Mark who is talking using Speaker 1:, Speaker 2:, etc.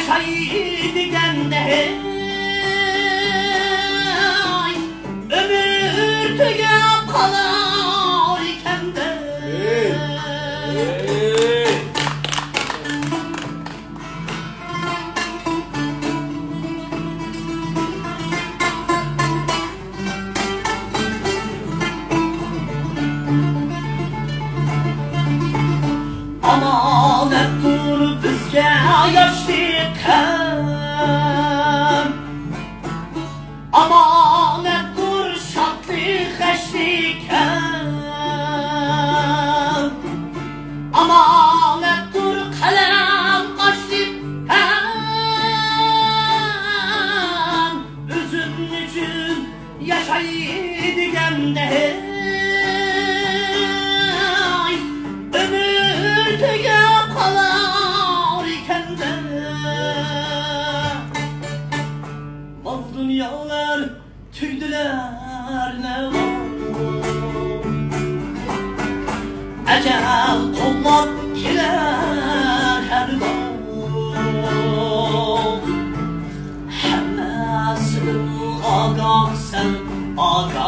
Speaker 1: yaşaydigende ömür tügep kalar iken de amanet dur bizge yaşlıkken amanet dur şadlık eşlikken amanet dur kalem kaşlıkken üzümlücün yaşaydigende tügep kalar iken de mal dünyalar tüydüler ne var ecel kollap gelir her dağ hemmesinin aga sen aga